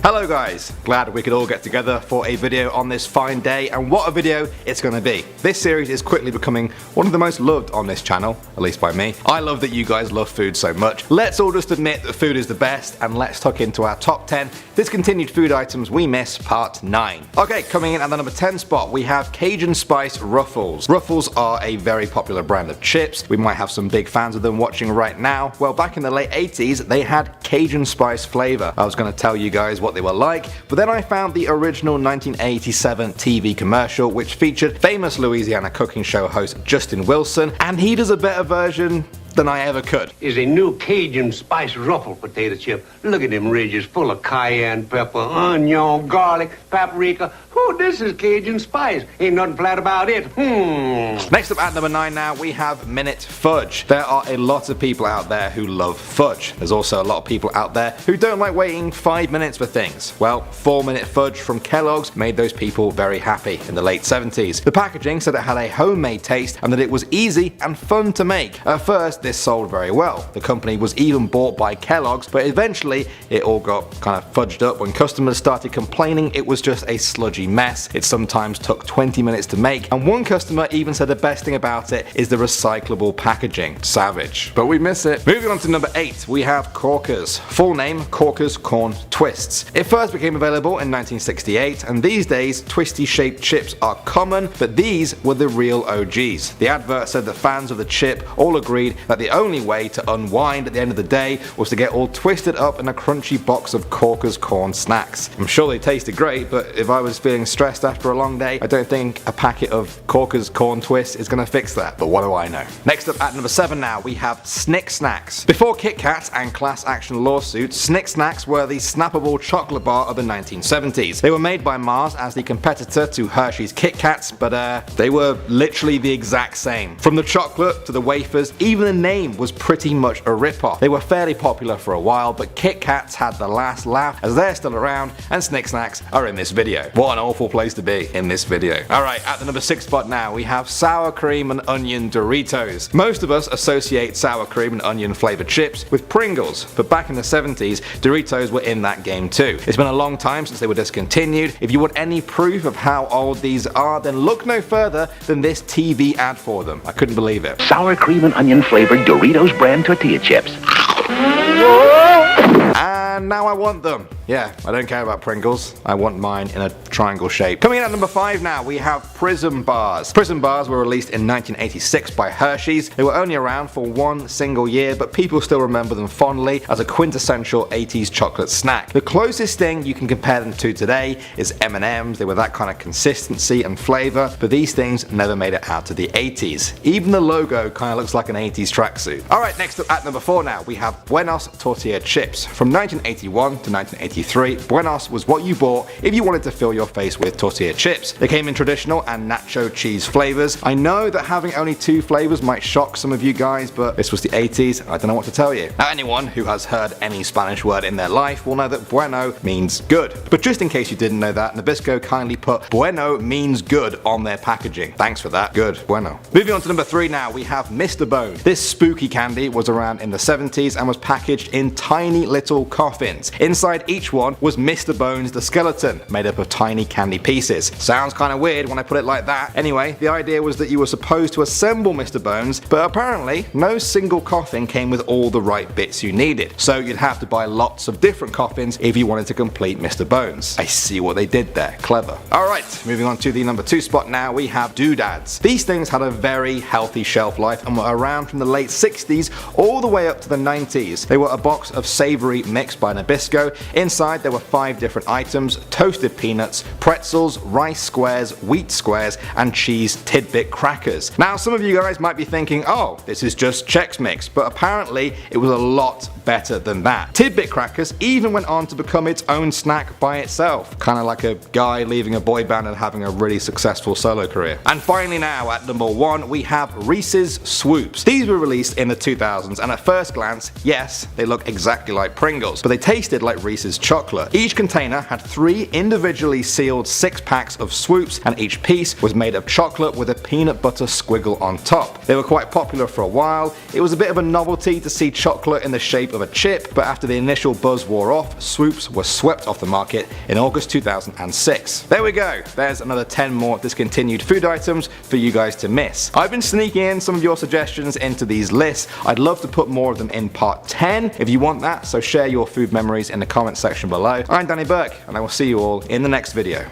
Hello guys, glad we could all get together for a video on this fine day, and what a video it's going to be. This series is quickly becoming one of the most loved on this channel, at least by me. I love that you guys love food so much. Let's all just admit that food is the best, and let's tuck into our top 10 discontinued food items we miss part 9. Okay, coming in at the number 10 spot we have Cajun Spice Ruffles. Ruffles are a very popular brand of chips. We might have some big fans of them watching right now. Well, back in the late 80s they had Cajun Spice flavor. I was going to tell you guys what they were like, but then I found the original 1987 TV commercial which featured famous Louisiana cooking show host Justin Wilson, and he does a better version than I ever could. Is a new Cajun Spice Ruffle potato chip. Look at them ridges full of cayenne pepper, onion, garlic, paprika. Oh, this is Cajun Spice. Ain't nothing flat about it. Next up at number 9 now we have Minute Fudge. There are a lot of people out there who love fudge. There's also a lot of people out there who don't like waiting 5 minutes for things. Well, 4-Minute Fudge from Kellogg's made those people very happy in the late 70s. The packaging said it had a homemade taste and that it was easy and fun to make. At first this sold very well. The company was even bought by Kellogg's, but eventually it all got kind of fudged up when customers started complaining it was just a sludgy mess. It sometimes took 20 minutes to make, and one customer even said the best thing about it is the recyclable packaging. Savage. But we miss it. Moving on to number 8 we have Corkers. Full name Corkers Corn Twists. It first became available in 1968, and these days twisty shaped chips are common, but these were the real OGs. The advert said that fans of the chip all agreed that the only way to unwind at the end of the day was to get all twisted up in a crunchy box of Corkers corn snacks. I'm sure they tasted great, but if I was feeling stressed after a long day, I don't think a packet of Corkers corn twists is going to fix that, but what do I know. Next up at number 7 now we have Snick Snacks. Before Kit Kat and class action lawsuits, Snick Snacks were the snappable chocolate bar of the 1970s. They were made by Mars as the competitor to Hershey's Kit Kats, but they were literally the exact same. From the chocolate to the wafers, even the name was pretty much a rip-off. They were fairly popular for a while, but Kit Kats had the last laugh as they're still around, and Snick Snacks are in this video. What an awful place to be in this video. Alright, at the number 6 spot now we have sour cream and onion Doritos. Most of us associate sour cream and onion flavored chips with Pringles, but back in the 70s Doritos were in that game too. It's been a long time since they were discontinued. If you want any proof of how old these are, then look no further than this TV ad for them. I couldn't believe it. Sour cream and onion flavored Doritos brand tortilla chips. And now I want them. Yeah, I don't care about Pringles. I want mine in a triangle shape. Coming in at number 5 now, we have Prism Bars. Prism Bars were released in 1986 by Hershey's. They were only around for one single year, but people still remember them fondly as a quintessential 80s chocolate snack. The closest thing you can compare them to today is M&M's. They were that kind of consistency and flavor, but these things never made it out to the 80s. Even the logo kind of looks like an 80s tracksuit. Alright, next up at number 4 now, we have Buenos Tortilla Chips. From 1981 to 1983, Buenos was what you bought if you wanted to fill your face with tortilla chips. They came in traditional and nacho cheese flavors. I know that having only 2 flavors might shock some of you guys, but this was the 80s, I don't know what to tell you. Now anyone who has heard any Spanish word in their life will know that bueno means good. But just in case you didn't know that, Nabisco kindly put bueno means good on their packaging. Thanks for that. Good. Bueno. Moving on to number 3 now, we have Mr. Bone. This spooky candy was around in the 70s and was packaged in tiny little coffins. Inside each one was Mr. Bones the skeleton, made up of tiny candy pieces. Sounds kinda weird when I put it like that. Anyway, the idea was that you were supposed to assemble Mr. Bones, but apparently no single coffin came with all the right bits you needed. So you'd have to buy lots of different coffins if you wanted to complete Mr. Bones. I see what they did there. Clever. Alright, moving on to the number 2 spot now, we have Doodads. These things had a very healthy shelf life and were around from the late 60s all the way up to the 90s. They were a box of savory mix by Nabisco. Inside there were 5 different items: toasted peanuts, pretzels, rice squares, wheat squares, and cheese tidbit crackers. Now some of you guys might be thinking, oh, this is just Chex Mix, but apparently it was a lot better than that. Tidbit crackers even went on to become its own snack by itself, kind of like a guy leaving a boy band and having a really successful solo career. And finally now at number 1 we have Reese's Swoops. These were released in the 2000s and at first glance, yes, they look exactly like Pringles, but they tasted like Reese's chocolate. Each container had 3 individually sealed 6-packs of swoops, and each piece was made of chocolate with a peanut butter squiggle on top. They were quite popular for a while. It was a bit of a novelty to see chocolate in the shape of a chip, but after the initial buzz wore off, swoops were swept off the market in August 2006. There we go. There's another 10 more discontinued food items for you guys to miss. I've been sneaking in some of your suggestions into these lists. I'd love to put more of them in part 10 if you want that, so share your food memories in the comment section below. I'm Danny Burke, and I will see you all in the next video.